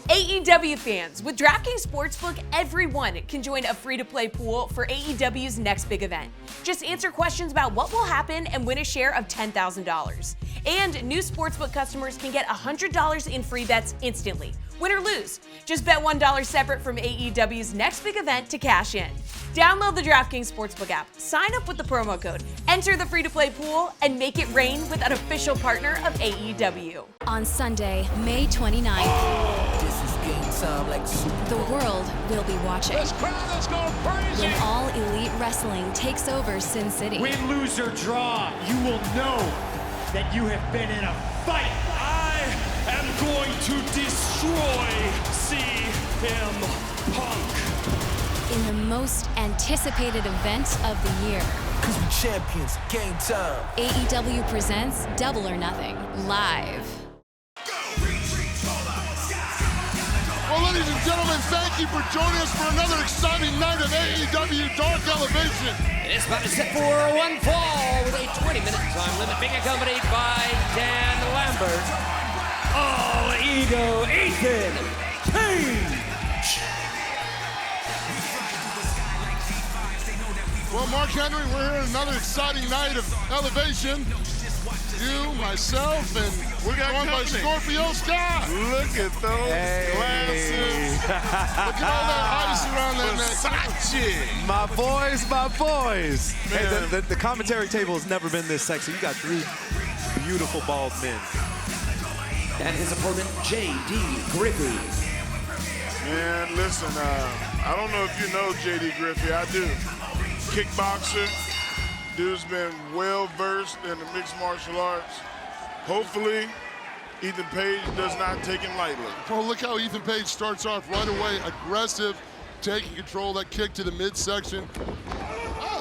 AEW fans, with DraftKings Sportsbook, everyone can join a free-to-play pool for AEW's next big event. Just answer questions about what will happen and win a share of $10,000. And new Sportsbook customers can get $100 in free bets instantly, win or lose. Just bet $1 separate from AEW's next big event to cash in. Download the DraftKings Sportsbook app, sign up with the promo code, enter the free-to-play pool, and make it rain with an official partner of AEW. On Sunday, May 29th, This is game time like Super the world will be watching This crowd is going crazy. when All Elite Wrestling takes over Sin City. Win, lose, or draw, you will know that you have been in a fight. I am going to destroy CM Punk. In the most anticipated event of the year, Cause we champions, game time. AEW presents Double or Nothing live. Well, ladies and gentlemen, thank you for joining us for another exciting night of AEW Dark Elevation. This bout is set for one fall with a 20-minute time limit, being accompanied by Dan Lambert, All Ego Ethan Page. Well, Mark Henry, we're here at another exciting night of Elevation. You, myself, and we're joined by Scorpio Sky. Look at those glasses. Look at all that ice around that neck. My boys. Hey, the commentary table has never been this sexy. You got three beautiful bald men. And his opponent, J.D. Griffey. Man, listen, I don't know if you know J.D. Griffey. I do. Kickboxer. Dude's been well-versed in the mixed martial arts. Hopefully, Ethan Page does not take him lightly. Well, look how Ethan Page starts off right away, aggressive, taking control of that kick to the midsection.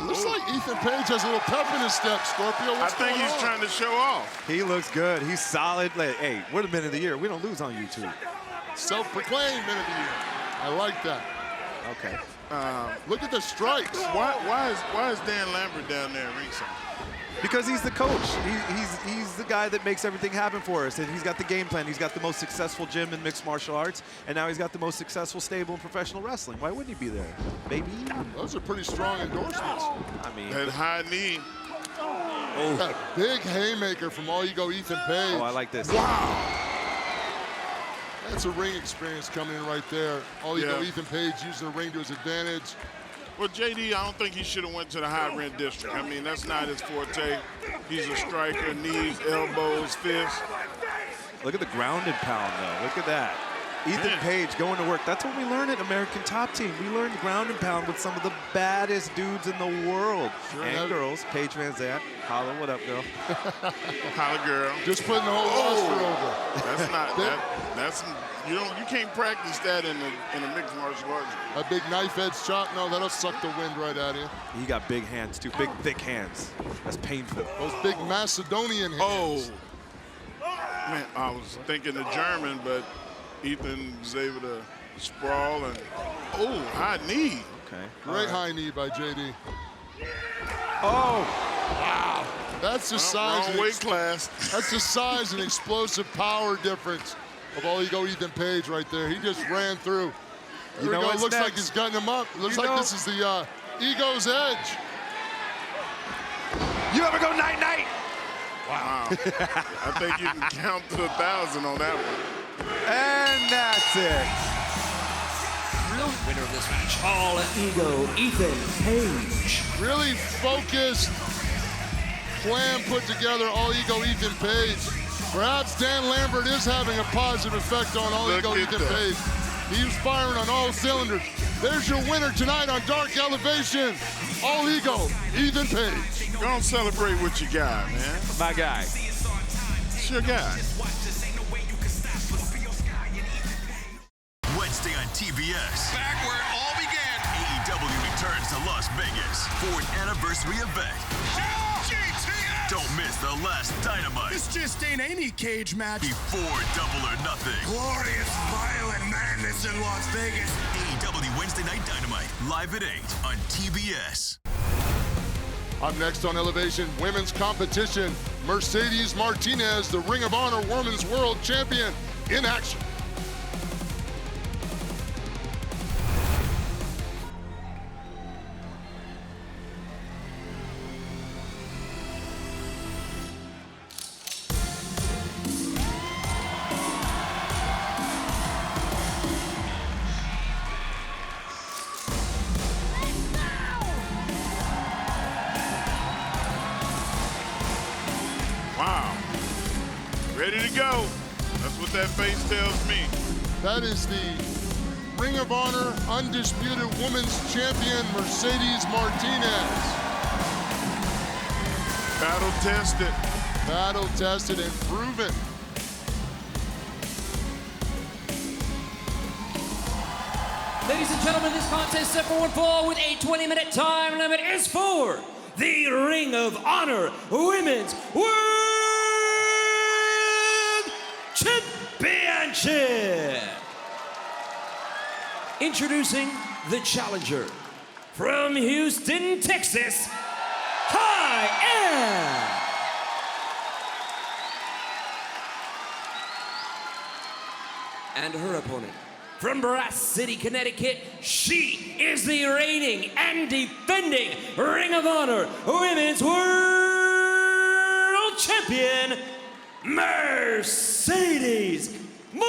Looks like Ethan Page has a little pep in his step, Scorpio. I think he's trying to show off. He looks good. He's solid. Hey, we're the men of the year. We don't lose on YouTube. Self-proclaimed man of the year. I like that. Okay. Look at the strikes. Why is Dan Lambert down there at ringside? Because he's the coach. He's the guy that makes everything happen for us. And he's got the game plan. He's got the most successful gym in mixed martial arts. And now he's got the most successful stable in professional wrestling. Why wouldn't he be there? Baby. Those are pretty strong endorsements. I mean. That high knee. That big haymaker from All Ego Ethan Page. Oh, I like this. Wow. That's a ring experience coming in right there. All Ego Ethan Page using the ring to his advantage. Well, JD, I don't think he should have went to the high rent district. I mean, that's not his forte. He's a striker, knees, elbows, fists. Look at the ground and pound, though. Look at that. Ethan Page going to work. That's what we learn at American Top Team. We learn ground and pound with some of the baddest dudes in the world. Sure, and girls. Paige Van Zandt. Holla, what up, girl? Holla, girl. Just putting the whole roster over. That's not that's you can't practice that in a mixed martial arts. A big knife edge chop. No, that'll suck the wind right out of you. He got big hands too. Big, thick hands. That's painful. Those big Macedonian hands. Man, I was thinking the German, but Ethan was able to sprawl and high knee. Okay. Great high knee by JD. Oh, wow. That's the size. Wrong weight class. That's the size and explosive power difference of All Ego Ethan Page right there. He just ran through. You know what's looks next? like he's gotten him up. Looks like this is the Ego's Edge. You ever go night-night? Wow. I think you can count to 1,000 on that one. And that's it. Winner of this match, All Ego Ethan Page. Really focused plan put together, All Ego Ethan Page. Perhaps Dan Lambert is having a positive effect on All Ego Ethan Page. He's firing on all cylinders. There's your winner tonight on Dark Elevation, All Ego Ethan Page. Go and celebrate what you got, man. My guy. It's your guy. Wednesday on TBS. Back where it all began. AEW returns to Las Vegas for an anniversary event. GTS! Don't miss the last Dynamite This just ain't any cage match. before Double or Nothing. Glorious, violent madness in Las Vegas. AEW Wednesday Night Dynamite, live at 8 on TBS. Up next on Elevation, women's competition, Mercedes Martinez, the Ring of Honor Women's World Champion, in action. go. That's what that face tells me. That is the Ring of Honor Undisputed Women's Champion, Mercedes Martinez. Battle tested. Battle tested and proven. Ladies and gentlemen, this contest set for one fall with a 20-minute time limit is for the Ring of Honor Women's World Championship. Introducing the challenger from Houston, Texas, and her opponent from Brass City, Connecticut, she is the reigning and defending Ring of Honor Women's World Champion, Mercedes Martinez.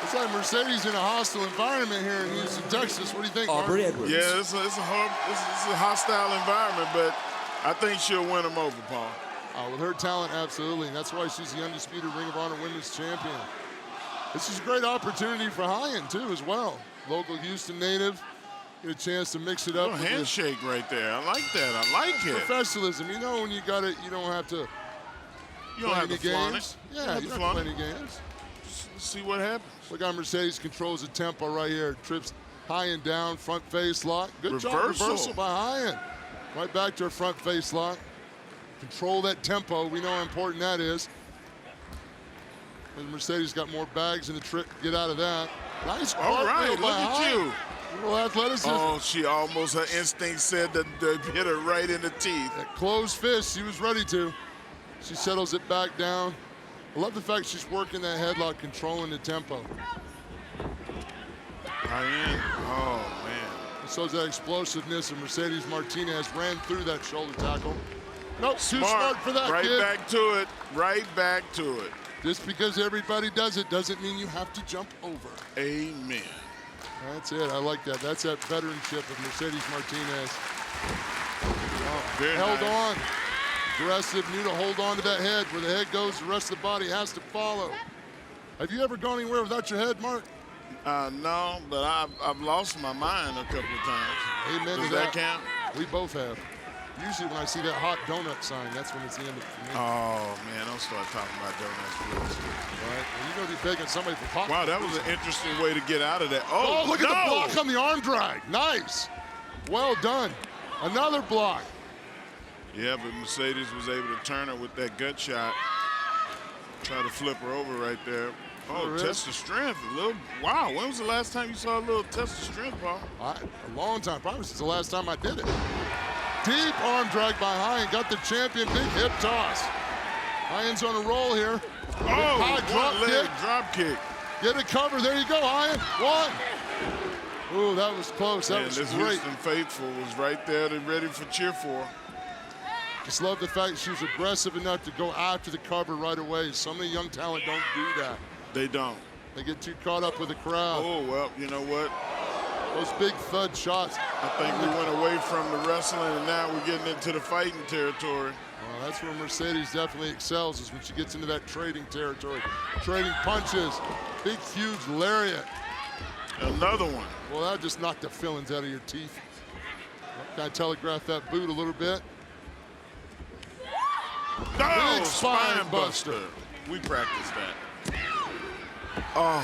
It's like Mercedes in a hostile environment here in Houston, Texas. What do you think, Aubrey Mark? Edwards. Yeah, it's a hostile environment, but I think she'll win them over, Paul. With her talent, absolutely. And that's why she's the undisputed Ring of Honor Women's Champion. This is a great opportunity for Hyan, too, as well. Local Houston native. Get a chance to mix it up. A handshake right there. I like that. I like it. Professionalism. You know when you got it, you don't have to play any games. Yeah, you don't have to play any games. Let's see what happens. Look how Mercedes controls the tempo right here. Trips Hyan down, front face lock. Good job, reversal by Hyan. Right back to her front face lock. Control that tempo. We know how important that is. And Mercedes got more bags in the trick. Get out of that. Nice. All right, look at you. Little athleticism. Oh, she almost, her instinct said that hit her right in the teeth. That closed fist, she was ready to. She settles it back down. I love the fact she's working that headlock, controlling the tempo. Hyan, oh man. So that explosiveness, and Mercedes Martinez ran through that shoulder tackle. Nope, too smart for that, right kid. Right back to it, right back to it. Just because everybody does it doesn't mean you have to jump over. Amen. That's it, I like that. That's that veteranship of Mercedes Martinez. Held on. Aggressive, knew to hold on to that head. Where the head goes, the rest of the body has to follow. Have you ever gone anywhere without your head, Mark? No, but I've lost my mind a couple of times. Amen. Does that count? We both have. Usually when I see that hot donut sign, that's when it's the end of it for me. Oh, man, don't start talking about donuts, please. Right? Well, you're going to be begging somebody for pop. Wow, that was an interesting way to get out of that. Oh, look at the block on the arm drag. Nice. Well done. Another block. Yeah, but Mercedes was able to turn her with that gut shot. Try to flip her over right there. Oh, test of strength. Wow, when was the last time you saw a little test of strength, Paul? A long time. Probably since the last time I did it. Deep arm drag by Hyan. Got the champion. Big hip toss. Hyan's on a roll here. Oh, high drop kick. Get it covered. There you go, Hyan. One. Ooh, that was close. That was this great. Houston faithful was right there. They're ready for cheer for. Just love the fact she was aggressive enough to go after the cover right away. Some of the young talent don't do that. They don't. They get too caught up with the crowd. Oh, well, you know what? Those big thud shots. I think we went away from the wrestling, and now we're getting into the fighting territory. Well, that's where Mercedes definitely excels, is when she gets into that trading territory. Trading punches. Big, huge lariat. Another one. Well, that just knocked the fillings out of your teeth. Kind of telegraph that boot a little bit. Oh, big spine buster. We practiced that. Oh,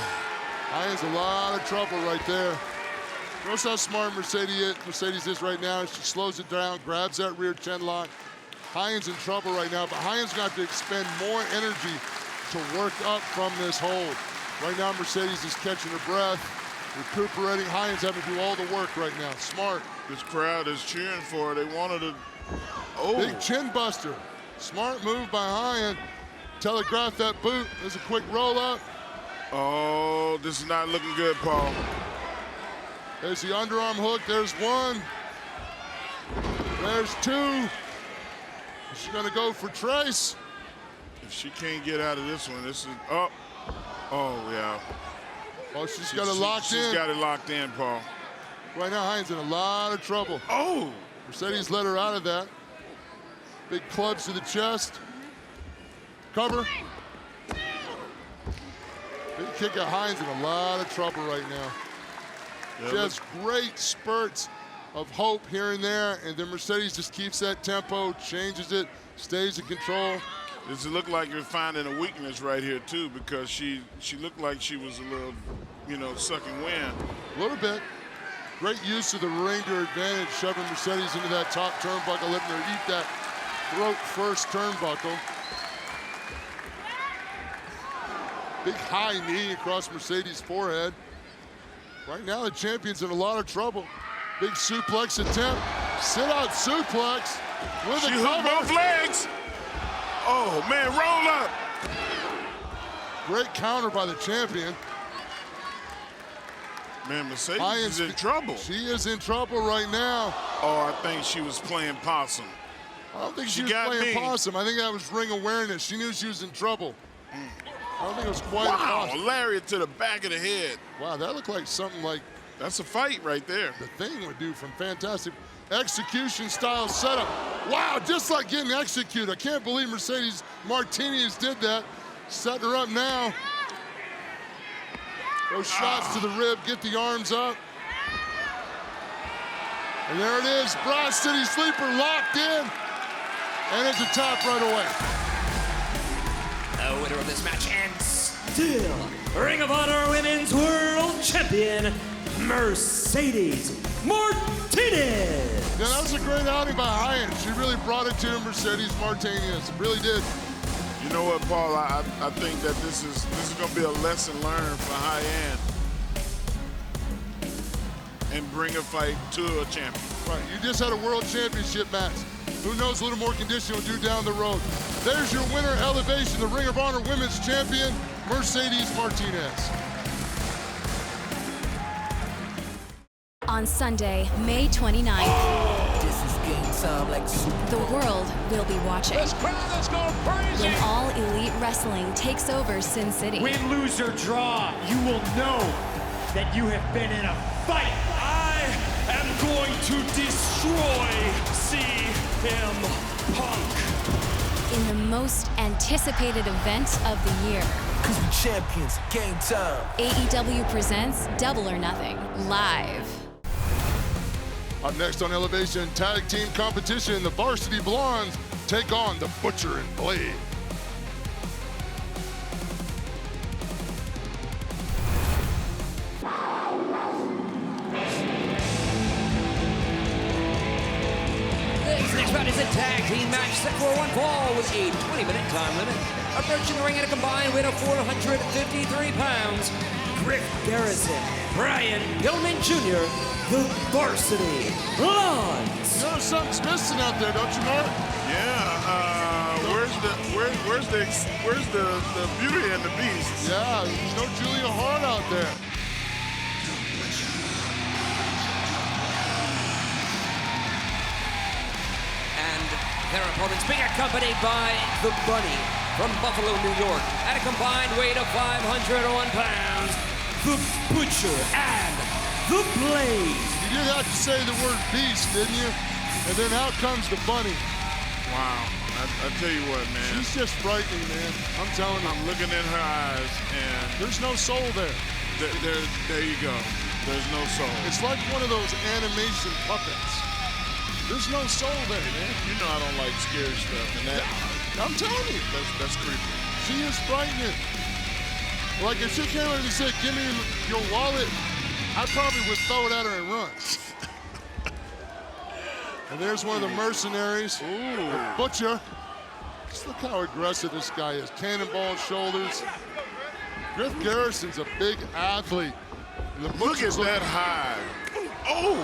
Hyan's a lot of trouble right there. Notice how smart Mercedes is right now. She slows it down, grabs that rear chin lock. Hyan's in trouble right now, but Hyan's got to expend more energy to work up from this hold. Right now, Mercedes is catching her breath, recuperating. Hyan's having to do all the work right now. Smart. This crowd is cheering for her. They wanted to. Oh. Big chin buster. Smart move by Hyan. Telegraph that boot. There's a quick roll up. Oh, this is not looking good, Paul. There's the underarm hook. There's one. There's two. She's going to go for Trace. If she can't get out of this one, this is up. Oh, yeah. Oh, she's got it locked in. She's got it locked in, Paul. Right now, Hyan's in a lot of trouble. Oh. Mercedes let her out of that. Big clubs to the chest. Cover. Big kick at Hines in a lot of trouble right now. She has great spurts of hope here and there, and then Mercedes just keeps that tempo, changes it, stays in control. Does it look like you're finding a weakness right here too? Because she looked like she was a little, you know, sucking wind. A little bit. Great use of the ring to her advantage, shoving Mercedes into that top turnbuckle, letting her eat that throat first turnbuckle. Big high knee across Mercedes' forehead. Right now, the champion's in a lot of trouble. Big suplex attempt. Sit-out suplex with a cover. She hooked both legs. Oh, man, roll up. Great counter by the champion. Man, Mercedes is in trouble. She is in trouble right now. Oh, I think she was playing possum. I don't think she was playing possum. I think that was ring awareness. She knew she was in trouble. I don't think it was quite a possum. Lariat to the back of the head. Wow, that looked like something like... That's a fight right there. The Thing would do from fantastic execution style setup. Wow, just like getting executed. I can't believe Mercedes Martinez did that. Setting her up now. Those shots to the rib, get the arms up. And there it is, Broad City Sleeper locked in. And it's a tap right away. The winner of this match and still Ring of Honor Women's World Champion, Mercedes Martinez. Yeah, that was a great outing by Hyatt. She really brought it to Mercedes Martinez. It really did. You know what, Paul? I think that this is going to be a lesson learned for High-End and bring a fight to a champion. Right, you just had a world championship match. Who knows, a little more condition will do down the road. There's your winner, Elevation, the Ring of Honor Women's Champion, Mercedes Martinez. On Sunday, May 29th, This is game time like the world will be watching. This crowd is going crazy. When All Elite Wrestling takes over Sin City. Win, lose, or draw, you will know that you have been in a fight. I am going to destroy CM Punk. In the most anticipated event of the year. Cause we champions, game time. AEW presents Double or Nothing, live. Up next on Elevation Tag Team Competition, the Varsity Blondes take on the Butcher and Blade. This next round is a tag team match set for one fall with a 20-minute time limit. Approaching the ring at a combined weight of 453 pounds, Griff Garrison, Bryan Danielson Jr., the Varsity Blondes. You know something's missing out there, don't you, Mark? Yeah, where's the Beauty and the Beast? Yeah, there's no Julia Hart out there. And their opponents being accompanied by the Bunny from Buffalo, New York, at a combined weight of 501 pounds, the Butcher and the Blade. You did have to say the word beast, didn't you? And then out comes the Bunny. Wow, I tell you what, man. She's just frightening, man. I'm telling you. I'm looking in her eyes, and there's no soul there. There you go. There's no soul. It's like one of those animation puppets. There's no soul there, man. You know I don't like scary stuff, and that. I'm telling you. That's creepy. She is frightening. Like if she came over and said, "Give me your wallet," I probably would throw it at her and run. And there's one of the mercenaries, the Butcher. Just look how aggressive this guy is. Cannonball shoulders. Griff Garrison's a big athlete. And the Look at that high. Oh!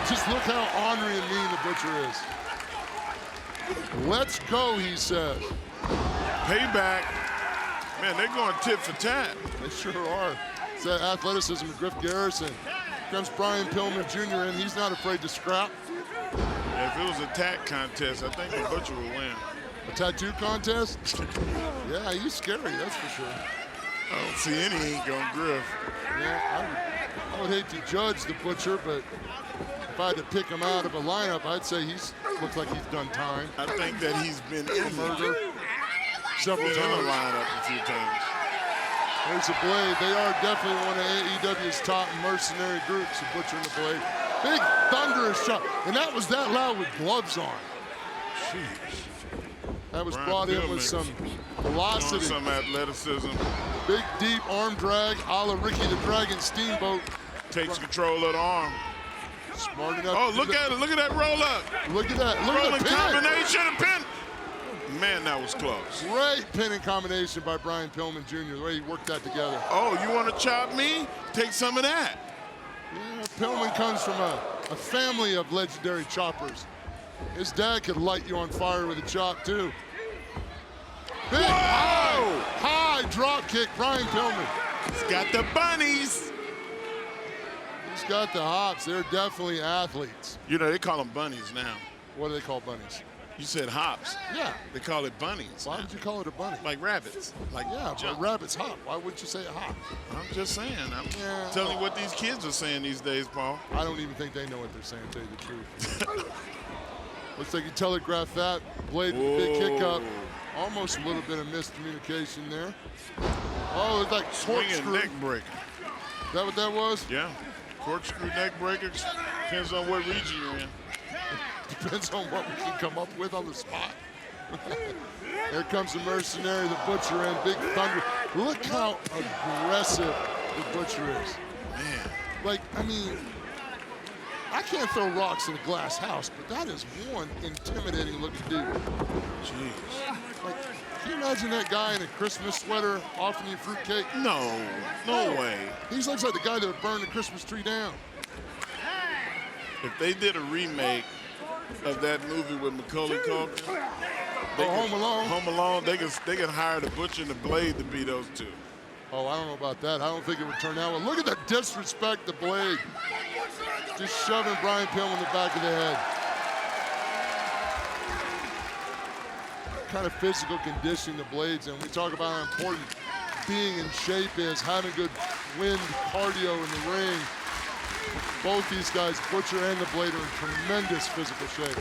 Just look how ornery and mean the Butcher is. Let's go, he says. Payback. Man, they're going tit for tat. They sure are. It's that athleticism of Griff Garrison. Comes Brian Pillman Jr. in. He's not afraid to scrap. Yeah, if it was a tag contest, I think the Butcher would win. A tattoo contest? Yeah, he's scary, that's for sure. I don't see any ink on Griff. Yeah, I would hate to judge the Butcher, but if I had to pick him out of a lineup, I'd say he's looks like he's done time. I think that he's been in murder several the times. lineup a few times. There's a Blade. They are definitely one of AEW's top mercenary groups, the Butcher and the Blade. Big thunderous shot, and that was that loud with gloves on. Jeez. That was Bryan brought in Pillman with some velocity. Some athleticism. Big, deep arm drag, a la Ricky the Dragon Steamboat. Takes control of the arm. Smart enough. Oh, look at it. Look at that roll up. Look at that. Look Rolling at the pin. combination and pin. Man, that was close. Great pinning combination by Bryan Pillman Jr., the way he worked that together. Oh, you want to chop me? Take some of that. Yeah, Pillman comes from a family of legendary choppers. His dad could light you on fire with a chop, too. Big, high drop kick, Bryan Pillman. He's got the bunnies. He's got the hops. They're definitely athletes. You know, they call them bunnies now. What do they call bunnies? You said hops. Yeah. They call it bunnies. Why would you call it a bunny? Like rabbits. Like yeah, but rabbits hop. Why wouldn't you say a hop? I'm just saying. I'm telling you what these kids are saying these days, Paul. I don't even think they know what they're saying, to tell you the truth. Looks like he telegraphed that. Blade with a big kick up. Almost a little bit of miscommunication there. Oh, it's like swinging neck breaker. Is that what that was? Yeah. Corkscrew neck breaker. Depends on what region you're in. Depends on what we can come up with on the spot. Here comes the mercenary, the Butcher, and Big Thunder. Look how aggressive the Butcher is. Man. Like, I mean, I can't throw rocks in a glass house, but that is one intimidating looking dude. Jeez. Like, can you imagine that guy in a Christmas sweater offering you fruitcake? No way. He looks like the guy that would burn the Christmas tree down. If they did a remake of that movie with Macaulay Culkin, Home Alone. Home Alone, they can hire the Butcher and the Blade to be those two. Oh, I don't know about that. I don't think it would turn out well. Look at the disrespect, the Blade. Just shoving Bryan Pillman in the back of the head. What kind of physical conditioning the Blade's in. We talk about how important being in shape is, having good wind cardio in the ring. Both these guys, Butcher and the Blade, are in tremendous physical shape.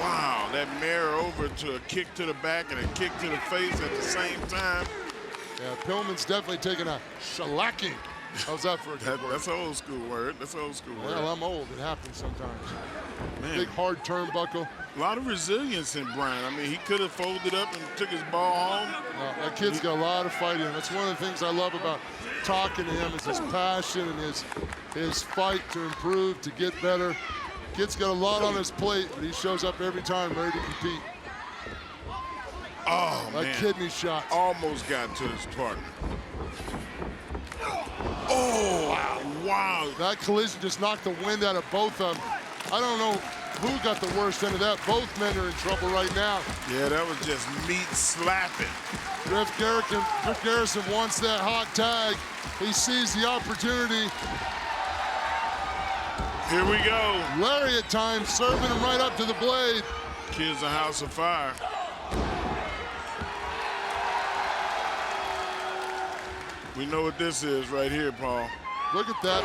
Wow, that mirror over to a kick to the back and a kick to the face at the same time. Yeah, Pillman's definitely taking a shellacking. How's that for a good word? That's an old school word. That's an old school word. Well, I'm old. It happens sometimes. Man. Big, hard turnbuckle. A lot of resilience in Bryan. I mean, he could have folded up and took his ball home. No, that kid's got a lot of fight in him. That's one of the things I love about talking to him is his passion and his fight to improve, to get better. Kid's got a lot on his plate, but he shows up every time ready to compete. Oh, that man. kidney shot. Almost got to his partner. Oh, wow. That collision just knocked the wind out of both of them. I don't know who got the worst end of that. Both men are in trouble right now. Yeah, that was just meat slapping. Griff Garrison wants that hot tag. He sees the opportunity. Here we go. Lariat time, serving him right up to the Blade. Kid's a house of fire. We know what this is right here, Paul. Look at that.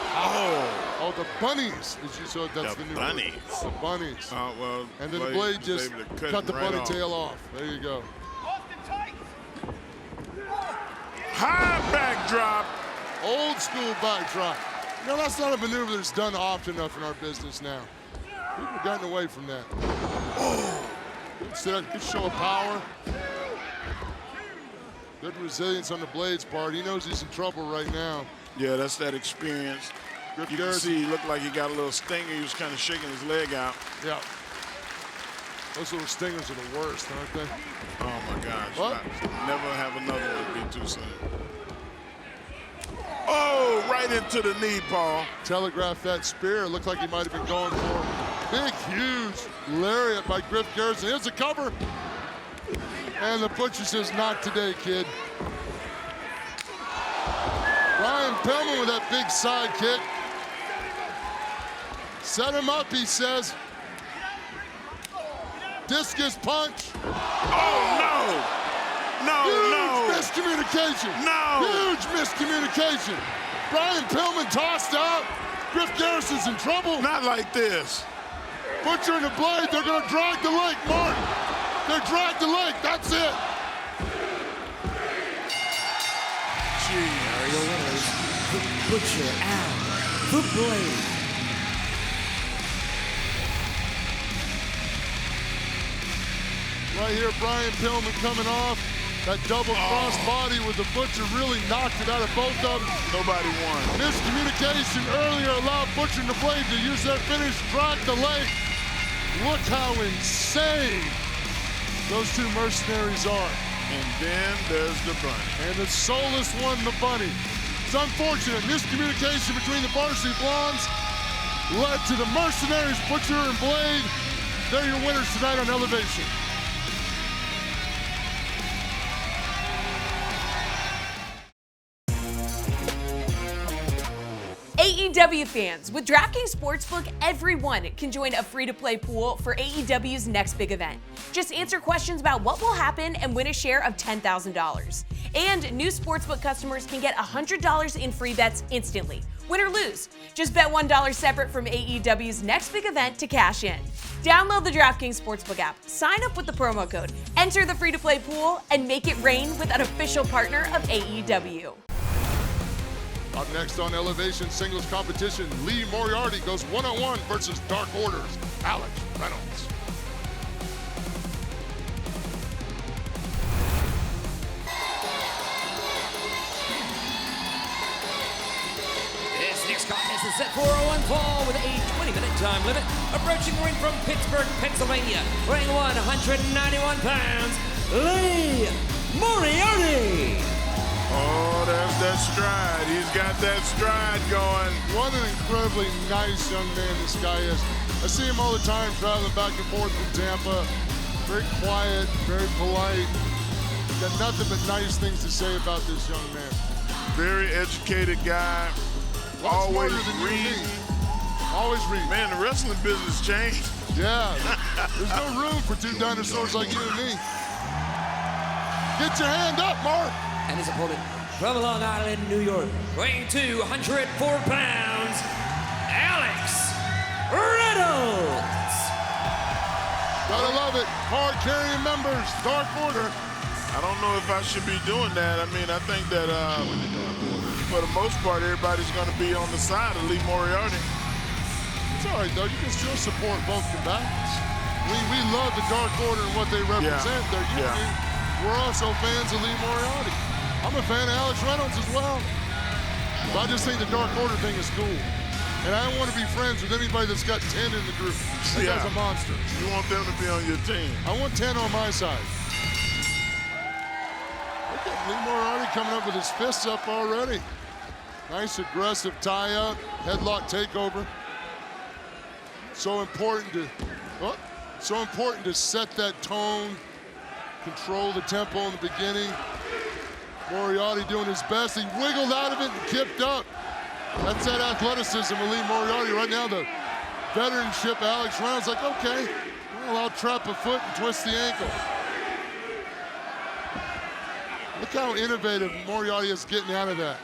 Oh, the bunnies. As you saw, that's the new bunnies. Word. The bunnies. Well, and then the Blade just cut the bunny tail off. There you go. High backdrop. Old school backdrop. You know, that's not a maneuver that's done often enough in our business now. People have gotten away from that. Oh, good show of power. Good resilience on the Blade's part. He knows he's in trouble right now. Yeah, that's that experience. You can see he looked like he got a little stinger. He was kind of shaking his leg out. Yeah. Those little stingers are the worst, aren't they? Oh, my gosh. What? Never have another one be too soon. Oh, right into the knee, Paul. Telegraphed that spear. It looked like he might have been going for big, huge lariat by Griff Garrison. Here's the cover. And the Butcher says, not today, kid. Bryan Pillman with that big side kick. Set him up, he says. Discus punch. Oh, no. Huge miscommunication. No. Huge miscommunication. Bryan Pillman tossed out. Griff Garrison's in trouble. Not like this. Butcher and the Blade, they're going to drag the leg, Martin. They drag the leg, that's it. Are your winners, the Butcher and the Blade. Right here, Brian Pillman coming off. That double cross body with the Butcher really knocked it out of both of them. Nobody won. Miscommunication earlier allowed Butcher and the Blade to use their finish, drag the leg. Look how insane those two mercenaries are. And then there's the bunny. And the soulless one, the bunny. It's unfortunate. Miscommunication between the Varsity Blondes led to the mercenaries, Butcher and Blade. They're your winners tonight on Elevation. AEW fans, with DraftKings Sportsbook, everyone can join a free-to-play pool for AEW's next big event. Just answer questions about what will happen and win a share of $10,000. And new Sportsbook customers can get $100 in free bets instantly, win or lose. Just bet $1 separate from AEW's next big event to cash in. Download the DraftKings Sportsbook app, sign up with the promo code, enter the free-to-play pool, and make it rain with an official partner of AEW. Up next on Elevation Singles Competition, Lee Moriarty goes one-on-one versus Dark Order's Alex Reynolds. This next contest is set for a 1 fall with a 20-minute time limit. Approaching the ring from Pittsburgh, Pennsylvania, weighing 191 pounds, Lee Moriarty. Oh, there's that stride. He's got that stride going. What an incredibly nice young man this guy is. I see him all the time traveling back and forth from Tampa. Very quiet, very polite. Got nothing but nice things to say about this young man. Very educated guy. Always reading. Always reading. Man, the wrestling business changed. Yeah. There's no room for two dinosaurs like you and me. Get your hand up, Mark. And his opponent from Long Island, New York, weighing 204 pounds, Alex Reynolds. Gotta love it. Hard-carrying members, Dark Order. I don't know if I should be doing that. I mean, I think that for the most part, everybody's going to be on the side of Lee Moriarty. It's all right, though. You can still support both combatants. We love the Dark Order and what they represent. They're unity. We're also fans of Lee Moriarty. I'm a fan of Alex Reynolds as well. But I just think the Dark Order thing is cool. And I don't want to be friends with anybody that's got 10 in the group. That guy's a monster. You want them to be on your team. I want 10 on my side. Look at Lee Moriarty coming up with his fists up already. Nice aggressive tie-up, headlock takeover. So important to set that tone, control the tempo in the beginning. Moriarty doing his best. He wiggled out of it and kicked up. That's that athleticism of Lee Moriarty. Right now, the veteranship Alex Reynolds like, okay, well, I'll trap a foot and twist the ankle. Look how innovative Moriarty is getting out of that.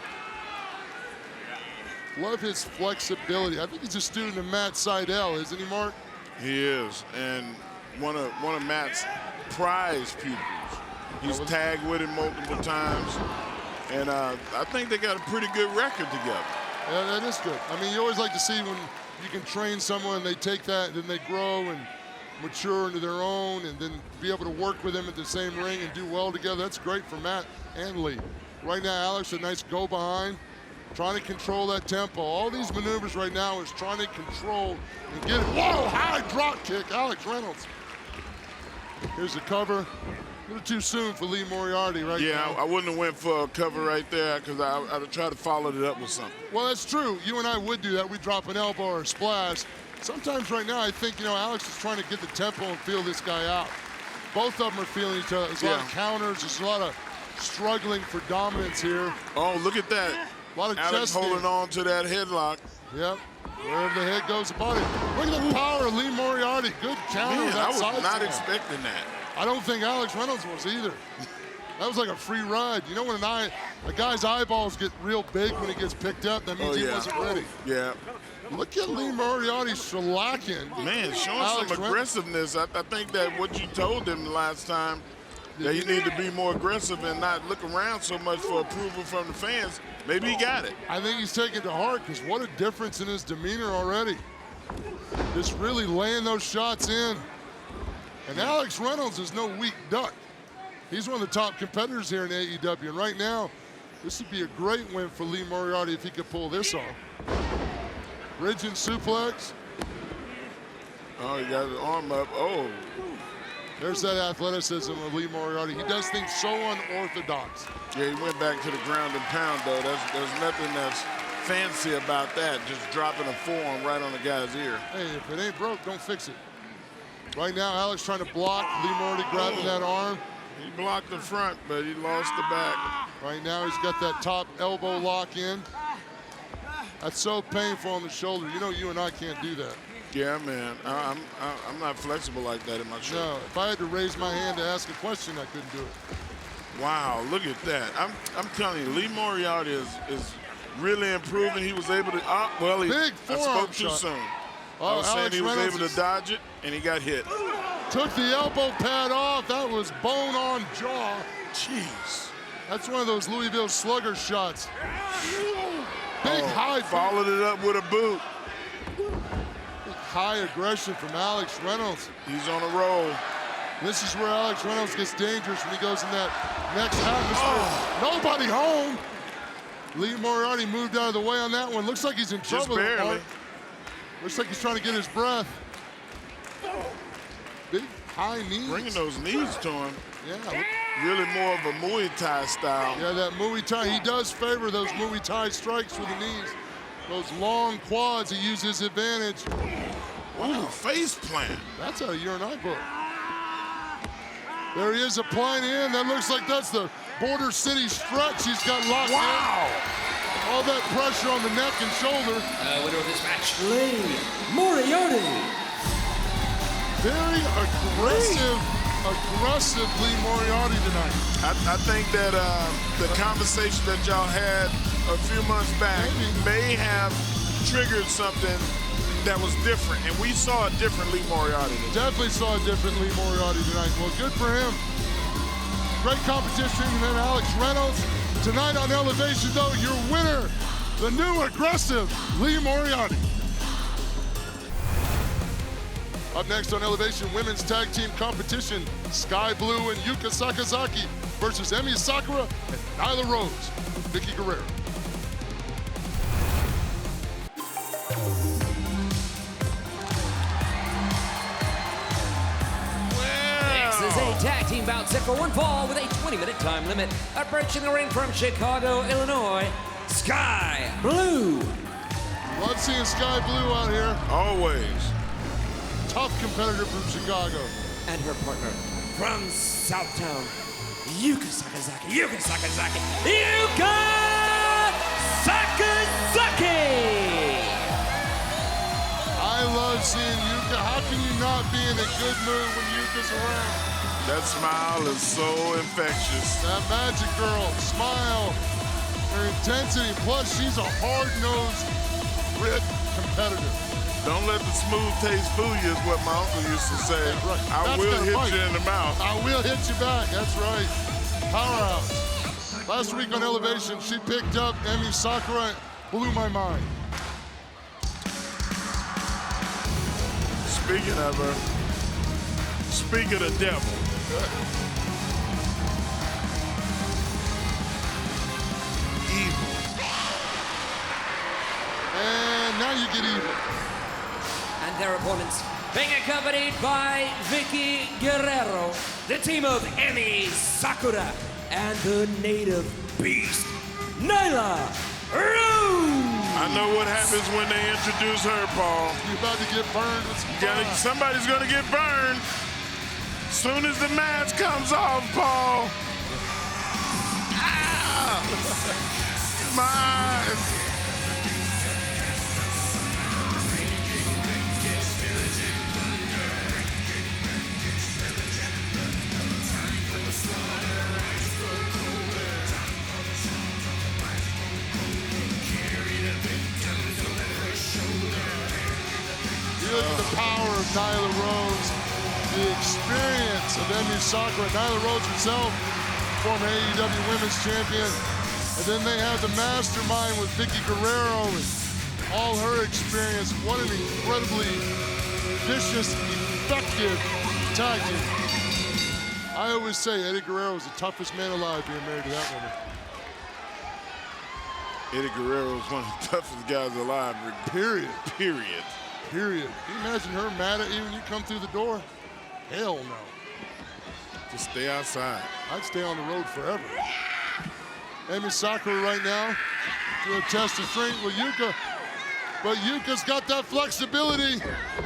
Love his flexibility. I think he's a student of Matt Seidel, isn't he, Mark? He is, and one of Matt's prize pupils. He's tagged with him multiple times, and I think they got a pretty good record together. Yeah, that is good. I mean, you always like to see when you can train someone and they take that and then they grow and mature into their own and then be able to work with them at the same ring and do well together. That's great for Matt and Lee. Right now, Alex, a nice go behind, trying to control that tempo. All these maneuvers right now is trying to control and get it. Whoa, high drop kick, Alex Reynolds. Here's the cover. A little too soon for Lee Moriarty right now. Yeah, I wouldn't have went for a cover right there because I'd have tried to follow it up with something. Well, that's true. You and I would do that. We'd drop an elbow or a splash. Sometimes right now I think, Alex is trying to get the tempo and feel this guy out. Both of them are feeling each other. There's a lot of counters. There's a lot of struggling for dominance here. Oh, look at that. A lot of Alex holding on to that headlock. Yep. Wherever the head goes, the body. Look at the power of Lee Moriarty. Good counter. Man, I was not expecting that. I don't think Alex Reynolds was either. That was like a free ride. You know when a guy's eyeballs get real big when he gets picked up, that means he wasn't ready. Yeah. Look at Lee Moriarty shellacking. Man, showing Alex some aggressiveness. I think that what you told him the last time, that he needed to be more aggressive and not look around so much for approval from the fans. Maybe he got it. I think he's taking it to heart because what a difference in his demeanor already. Just really laying those shots in. And Alex Reynolds is no weak duck. He's one of the top competitors here in AEW. And right now, this would be a great win for Lee Moriarty if he could pull this off. Bridging suplex. Oh, he got his arm up. Oh. There's that athleticism of Lee Moriarty. He does things so unorthodox. Yeah, he went back to the ground and pound, though. There's nothing that's fancy about that, just dropping a forearm right on the guy's ear. Hey, if it ain't broke, don't fix it. Right now, Alex trying to block. Lee Moriarty grabbing that arm. He blocked the front, but he lost the back. Right now, he's got that top elbow lock in. That's so painful on the shoulder. You know, you and I can't do that. Yeah, man. I'm not flexible like that in my shoulder. No, if I had to raise my hand to ask a question, I couldn't do it. Wow, look at that. I'm telling you, Lee Moriarty is really improving. He was able to, I spoke too soon. I was saying he was able to dodge it, and he got hit. Took the elbow pad off. That was bone on jaw. Jeez. That's one of those Louisville Slugger shots. Big high. Followed it up with a boot. Big high aggression from Alex Reynolds. He's on a roll. This is where Alex Reynolds gets dangerous when he goes in that next atmosphere. Nobody home. Lee Moriarty moved out of the way on that one. Looks like he's in trouble. Just barely. Looks like he's trying to get his breath. Big high knees. Bringing those knees to him. Yeah. Really more of a Muay Thai style. Yeah, that Muay Thai. He does favor those Muay Thai strikes with the knees. Those long quads, he uses advantage. Ooh, face plant. That's out of your and I book. There he is applying in. That looks like that's the Border City stretch he's got locked in. All that pressure on the neck and shoulder. Winner of this match, Lee Moriarty. Very aggressive Lee Moriarty tonight. I think that the conversation that y'all had a few months back may have triggered something that was different, and we saw a different Lee Moriarty tonight. Definitely saw a different Lee Moriarty tonight. Well, good for him. Great competition, and then Alex Reynolds. Tonight on Elevation, though, your winner, the new aggressive Lee Moriarty. Up next on Elevation, women's tag team competition, Sky Blue and Yuka Sakazaki versus Emi Sakura and Nyla Rose with Vicky Guerrero. This is a tag team bout set for one fall with a 20-minute time limit. Approaching the ring from Chicago, Illinois, Sky Blue. Love seeing Sky Blue out here. Always. Tough competitor from Chicago. And her partner from Southtown, Yuka Sakazaki. Yuka Sakazaki. Yuka Sakazaki! I love seeing Yuka. How can you not be in a good mood when Yuka's around? That smile is so infectious. That magic girl, smile, her intensity, plus she's a hard-nosed, grit competitor. Don't let the smooth taste fool you is what my uncle used to say. Right. I will hit you in the mouth. I will hit you back, that's right. Powerhouse. Last week on Elevation, she picked up Emi Sakura, blew my mind. Speaking of her, speak of the devil. Evil. And now you get evil. And their opponents being accompanied by Vicky Guerrero, the team of Emi Sakura, and the native beast, Nyla Rose. I know what happens when they introduce her, Paul. You're about to get burned with some somebody's gonna get burned. Soon as the mask comes off, Paul. My eyes. of Nyla Rose, the experience of Emi Sakura, Nyla Rose herself, former AEW Women's Champion. And then they have the mastermind with Vicky Guerrero and all her experience. What an incredibly vicious, effective tag team. I always say Eddie Guerrero is the toughest man alive being married to that woman. Eddie Guerrero is one of the toughest guys alive. Period. Period. Period. Can you imagine her mad at you when you come through the door? Hell no. Just stay outside. I'd stay on the road forever. Emi Sakura right now doing a test of strength with Yuka. But Yuka's got that flexibility.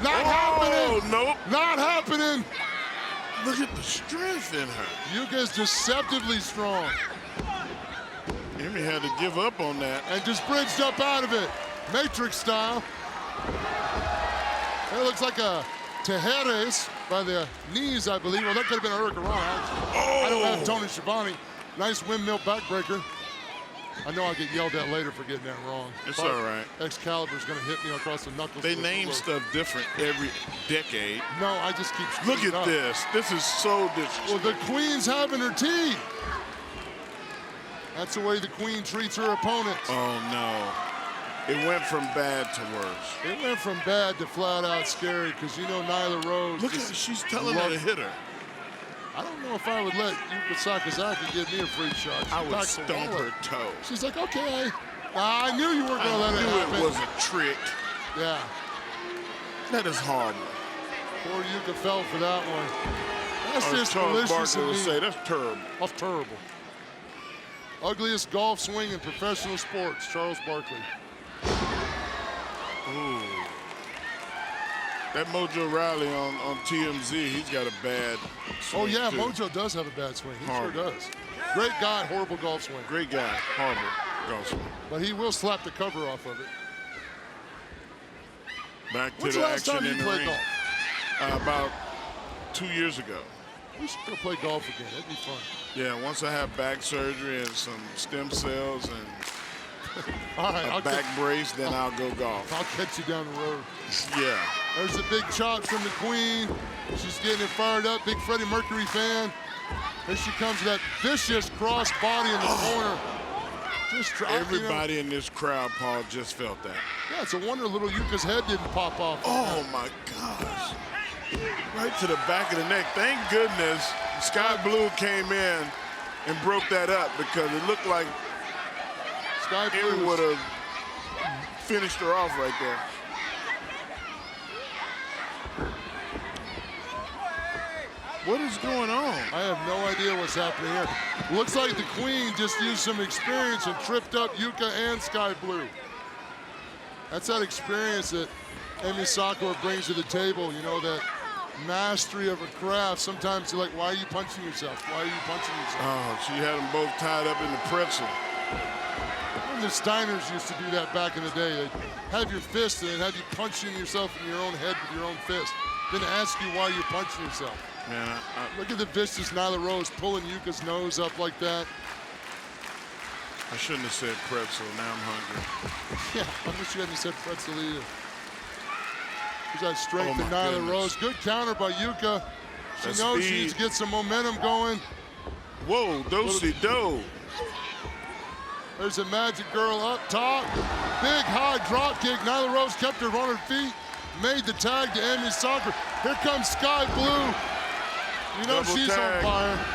Not happening. Nope. Not happening. Look at the strength in her. Yuka is deceptively strong. Emi had to give up on that. And just bridged up out of it. Matrix style. It looks like a Tejeres by the knees, I believe. Well, that could have been a Hurricane. I don't have Tony Schiavone. Nice windmill backbreaker. I know I'll get yelled at later for getting that wrong. It's all right. Excalibur's going to hit me across the knuckles. They name stuff different every decade. No, I just keep Look at this. This is so disrespectful. Well, the Queen's having her tea. That's the way the Queen treats her opponents. Oh, no. It went from bad to worse. It went from bad to flat out scary because you know Nyla Rose. Look at she's telling her to hit her. I don't know if I would let Yuka Sakazaki give me a free shot. I would stomp her toe. She's like, okay. I knew you weren't going to let it happen. I knew it was a trick. Yeah. That is horrible. Poor Yuka fell for that one. That's just Charles malicious Barkley of would me. say, that's terrible. That's terrible. Ugliest golf swing in professional sports, Charles Barkley. Ooh. That Mojo Rawley on TMZ, he's got a bad swing. Oh, yeah, too. Mojo does have a bad swing. He Horrible. sure does. Great guy, horrible golf swing. Great guy, horrible golf swing. But he will slap the cover off of it. Back to When's the the last action time in you the played ring. golf? About 2 years ago. We should go play golf again. That'd be fun. Yeah, once I have back surgery and some stem cells and All right, a back brace, then I'll go golf. I'll catch you down the road. Yeah. There's the big chops from the Queen. She's getting it fired up. Big Freddie Mercury fan. Here she comes with that vicious cross body in the corner. Just Everybody in this crowd, Paul, just felt that. Yeah, it's a wonder little Yuka's head didn't pop off. Oh, my gosh. Right to the back of the neck. Thank goodness Sky Blue came in and broke that up because it looked like Sky it Blue would have finished her off right there. What is going on? I have no idea what's happening here. Looks like the Queen just used some experience and tripped up Yuka and Sky Blue. That's that experience that Emi Sakura brings to the table, you know, that mastery of a craft. Sometimes you're like, why are you punching yourself? Why are you punching yourself? Oh, she had them both tied up in the pretzel. And the Steiners used to do that back in the day. They'd have your fist and they'd have you punching yourself in your own head with your own fist. Then ask you why you're punching yourself. Man, Look at the vicious Nyla Rose pulling Yuka's nose up like that. I shouldn't have said pretzel. Now I'm hungry. Yeah, I wish you hadn't said pretzel either. There's that strength Oh, in my Nyla goodness. Rose. Good counter by Yuka. She That knows she speed. needs to get some momentum going. Whoa, do-si-do. There's a Magic Girl up top. Big high drop kick. Nyla Rose kept her on her feet. Made the tag to Emi Sakura. Here comes Sky Blue. You know Double she's tag. on fire.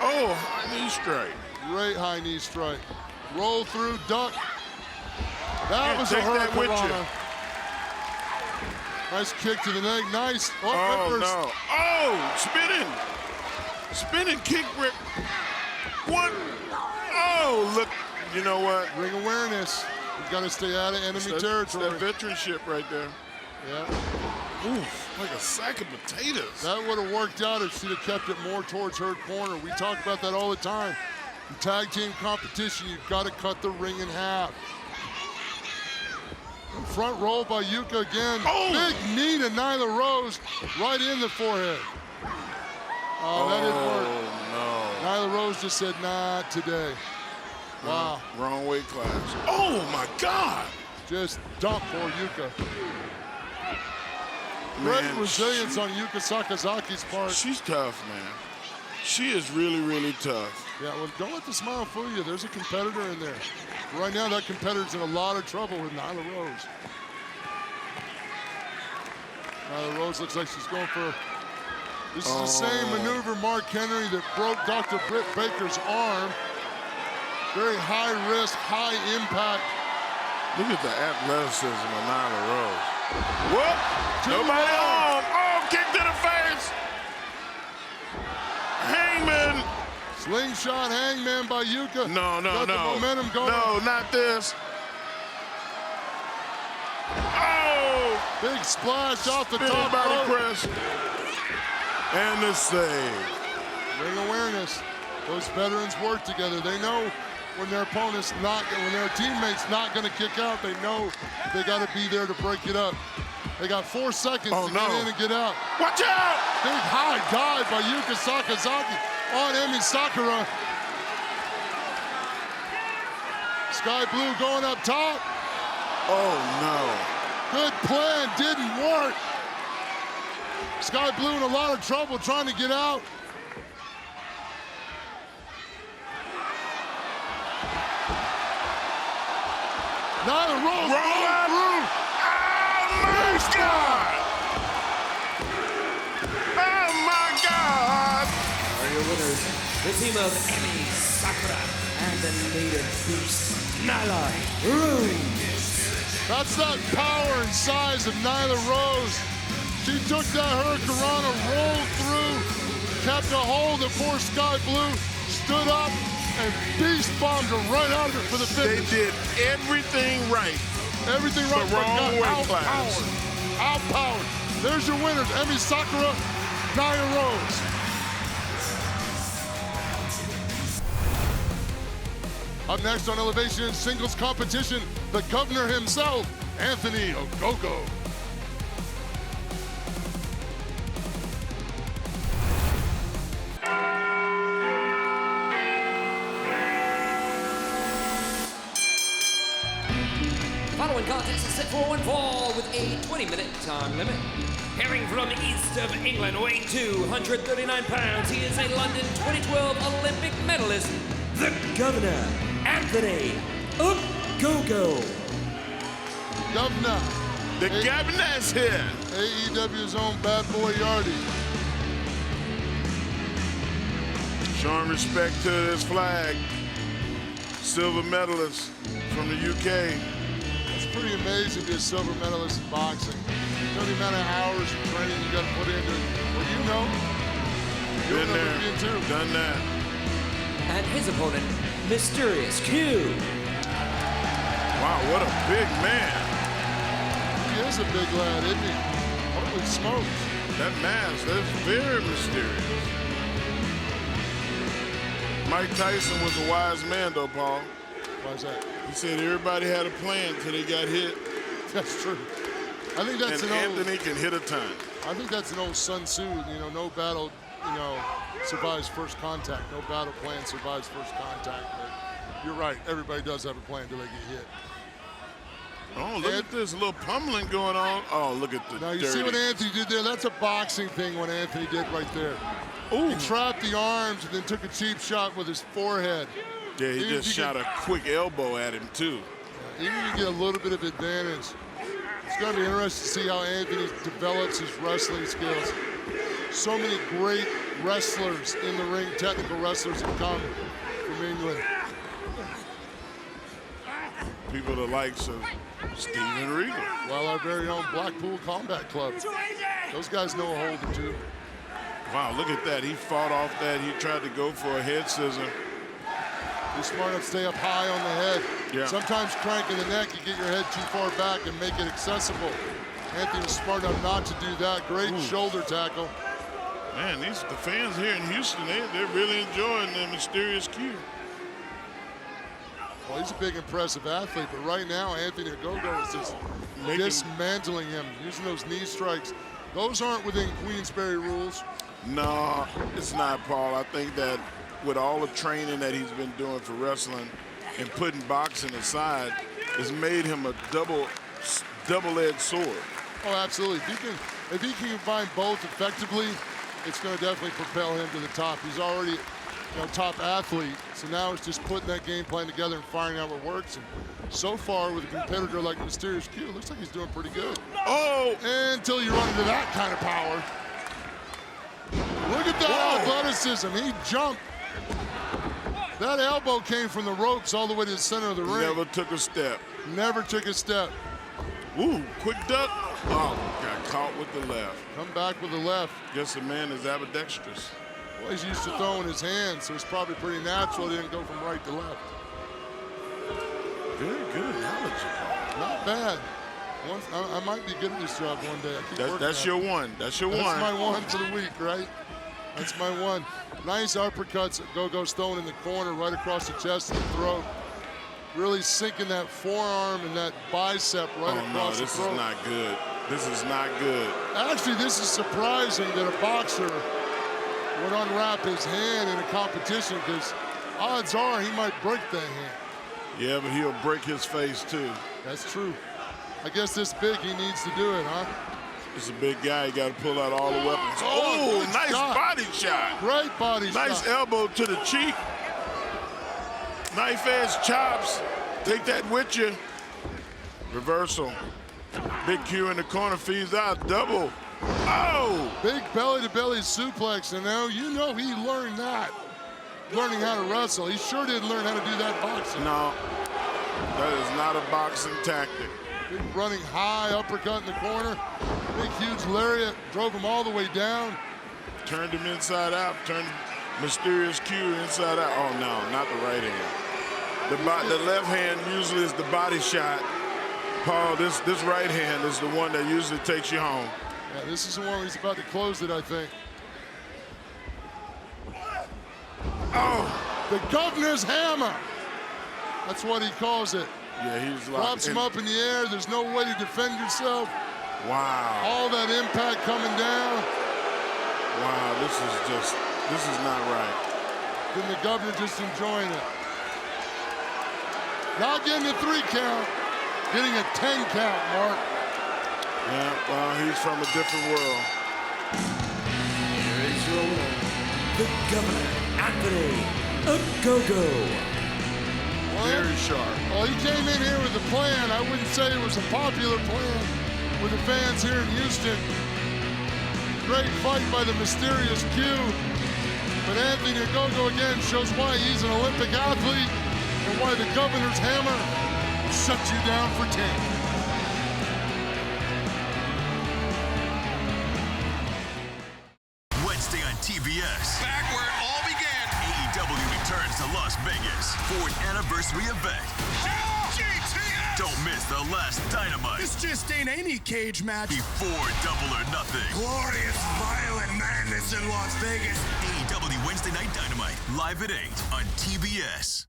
Oh, high knee strike. Great high knee strike. Roll through, duck. That Yeah, was a take that with you. hurricanrana. Nice kick to the neck. Nice. Oh, rippers. no. Oh, spinning. Spinning kick rip. What? Oh, look. You know what? Ring awareness. You got to stay out of enemy territory. That veteranship right there. Yeah. Oof, like a sack of potatoes. That would have worked out if she'd have kept it more towards her corner. We talk about that all the time. In tag team competition, you've got to cut the ring in half. Front roll by Yuka again. Oh! Big knee to Nyla Rose right in the forehead. Oh, that didn't work. Oh, Nyla Rose just said, nah, today. Wow. no. Wrong weight class. Oh, my God. Just dump for Yuka. Great resilience on Yuka Sakazaki's part. She's tough, man. She is really, really tough. Yeah, well, don't let the smile fool you. There's a competitor in there. Right now, that competitor's in a lot of trouble with Nyla Rose. Nyla Rose looks like she's going for... This is the same maneuver, Mark Henry, that broke Dr. Britt Baker's arm. Very high risk, high impact. Look at the athleticism of Nyla Rose. Whoop! Nobody on! Oh, kick to the face! Hangman! Slingshot Hangman by Yuka. No. Got the momentum going. No, not this. Oh! Big splash off the Big top body rope. press. And the save. Ring awareness. Those veterans work together. They know when their opponent's when their teammate's not going to kick out, they know they got to be there to break it up. They got 4 seconds to get in and get out. Watch out! Big high dive by Yuka Sakazaki on Emi Sakura. Sky Blue going up top. Oh, no. Good plan, didn't work. Sky Blue in a lot of trouble trying to get out. Nyla Rose roll through. Oh, my God! Oh, my God! Are your winners, the team of Emi Sakura and the native beast, Nyla Rose. That's that power and size of Nyla Rose. She took that Hurricanrana, rolled through, kept a hold of poor Sky Blue, stood up, and beast bombed her right out of it for the finish. They did everything right. Everything right, The wrong but got weight class. outpowered. There's your winners, Emi Sakura, Nyla Rose. Up next on Elevation Singles Competition, the governor himself, Anthony Ogogo. Following contest is set for one fall with a 20-minute time limit. Hailing from the east of England, weighing 239 pounds, he is a London 2012 Olympic medalist, the Governor, Anthony Ogogo. Governor. The Governor's here. AEW's own bad boy Yardy. Showing respect to his flag. Silver medalist from the UK. It's pretty amazing to be a silver medalist in boxing. You know the amount of hours of training you got to put into it. Well, you know. Been there, too. done that. And his opponent, Mysterious Q. Wow, what a big man. He is a big lad, isn't he? Holy smokes. That mask, that's very mysterious. Mike Tyson was a wise man, though, Paul. Why is that? He said everybody had a plan until they got hit. That's true. I think that's and Anthony can hit a ton. I think that's an old Sun Tzu, no battle, survives first contact. No battle plan survives first contact. But you're right, everybody does have a plan until they get hit. Oh, look at this little pummeling going on. Oh, look at the Now, you dirty. see what Anthony did there? That's a boxing thing, what Anthony did right there. Ooh. He trapped the arms and then took a cheap shot with his forehead. Yeah, he just shot a quick elbow at him, too. Even if you get a little bit of advantage, it's going to be interesting to see how Anthony develops his wrestling skills. So many great wrestlers in the ring, technical wrestlers have come from England. People the likes of Steven Regal. Well, our very own Blackpool Combat Club. Those guys know a hold or two. Wow, look at that. He fought off that. He tried to go for a head scissor. Be smart enough to stay up high on the head. Yeah. Sometimes cranking the neck, you get your head too far back and make it accessible. Anthony was smart enough not to do that. Great shoulder tackle. Man, the fans here in Houston, they're really enjoying the Mysterious Q. Well, he's a big, impressive athlete, but right now, Anthony Ogogo is just dismantling him, using those knee strikes. Those aren't within Queensberry rules. No, it's not, Paul. I think that with all the training that he's been doing for wrestling and putting boxing aside, has made him a double-edged sword. Oh, absolutely. If he can combine both effectively, it's going to definitely propel him to the top. He's already top athlete, so now it's just putting that game plan together and finding out what works. And so far, with a competitor like Mysterious Q, it looks like he's doing pretty good. Oh! Until you run into that kind of power. Look at that athleticism. He jumped. That elbow came from the ropes all the way to the center of the ring. Never took a step. Never took a step. Ooh, quick duck. Oh, got caught with the left. Come back with the left. Guess the man is ambidextrous. Well, he's used to throwing his hands, so it's probably pretty natural he didn't go from right to left. Good analogy. Not bad. I might be good at this job one day. That's your one. That's your one. That's my one for the week, right? That's my one. Nice uppercuts. Go Stone in the corner, right across the chest and the throat. Really sinking that forearm and that bicep right across the throat. This is not good. This is not good. Actually, this is surprising that a boxer would unwrap his hand in a competition, because odds are he might break that hand. Yeah, but he'll break his face too. That's true. I guess this big, he needs to do it, huh? He's a big guy. He got to pull out all the weapons. Oh, nice body shot. Great body shot. Nice elbow to the cheek. Knife-edge chops. Take that with you. Reversal. Big Q in the corner, feeds out. Double. Oh! Big belly-to-belly suplex, and now you know he learned that. Learning how to wrestle. He sure didn't learn how to do that boxing. No, that is not a boxing tactic. Big running high uppercut in the corner. Big huge lariat, drove him all the way down. Turned him inside out, turned Mysterious Q inside out. Oh no, not the right hand. The left hand usually is the body shot. Paul, this right hand is the one that usually takes you home. Yeah, this is the one where he's about to close it, I think. Oh! The governor's hammer. That's what he calls it. Yeah, he's like... Drops him up in the air. There's no way to defend yourself. Wow. All that impact coming down. Wow, this is not right. Then the governor just enjoying it. Not getting a 3 count. Getting a 10 count, Mark. Yeah, well, he's from a different world. Here is your winner, the Governor, Anthony Ogogo. Very sharp. Well, he came in here with a plan. I wouldn't say it was a popular plan with the fans here in Houston. Great fight by the Mysterious Q. But Anthony Ogogo again shows why he's an Olympic athlete and why the governor's hammer shuts you down for 10. Wednesday on TBS. Back where it all began. AEW returns to Las Vegas for an anniversary event. GTS! Don't miss the last Dynamite. This just ain't any cage match. Before Double or Nothing. Glorious, violent madness in Las Vegas. AEW Wednesday Night Dynamite, live at 8 on TBS.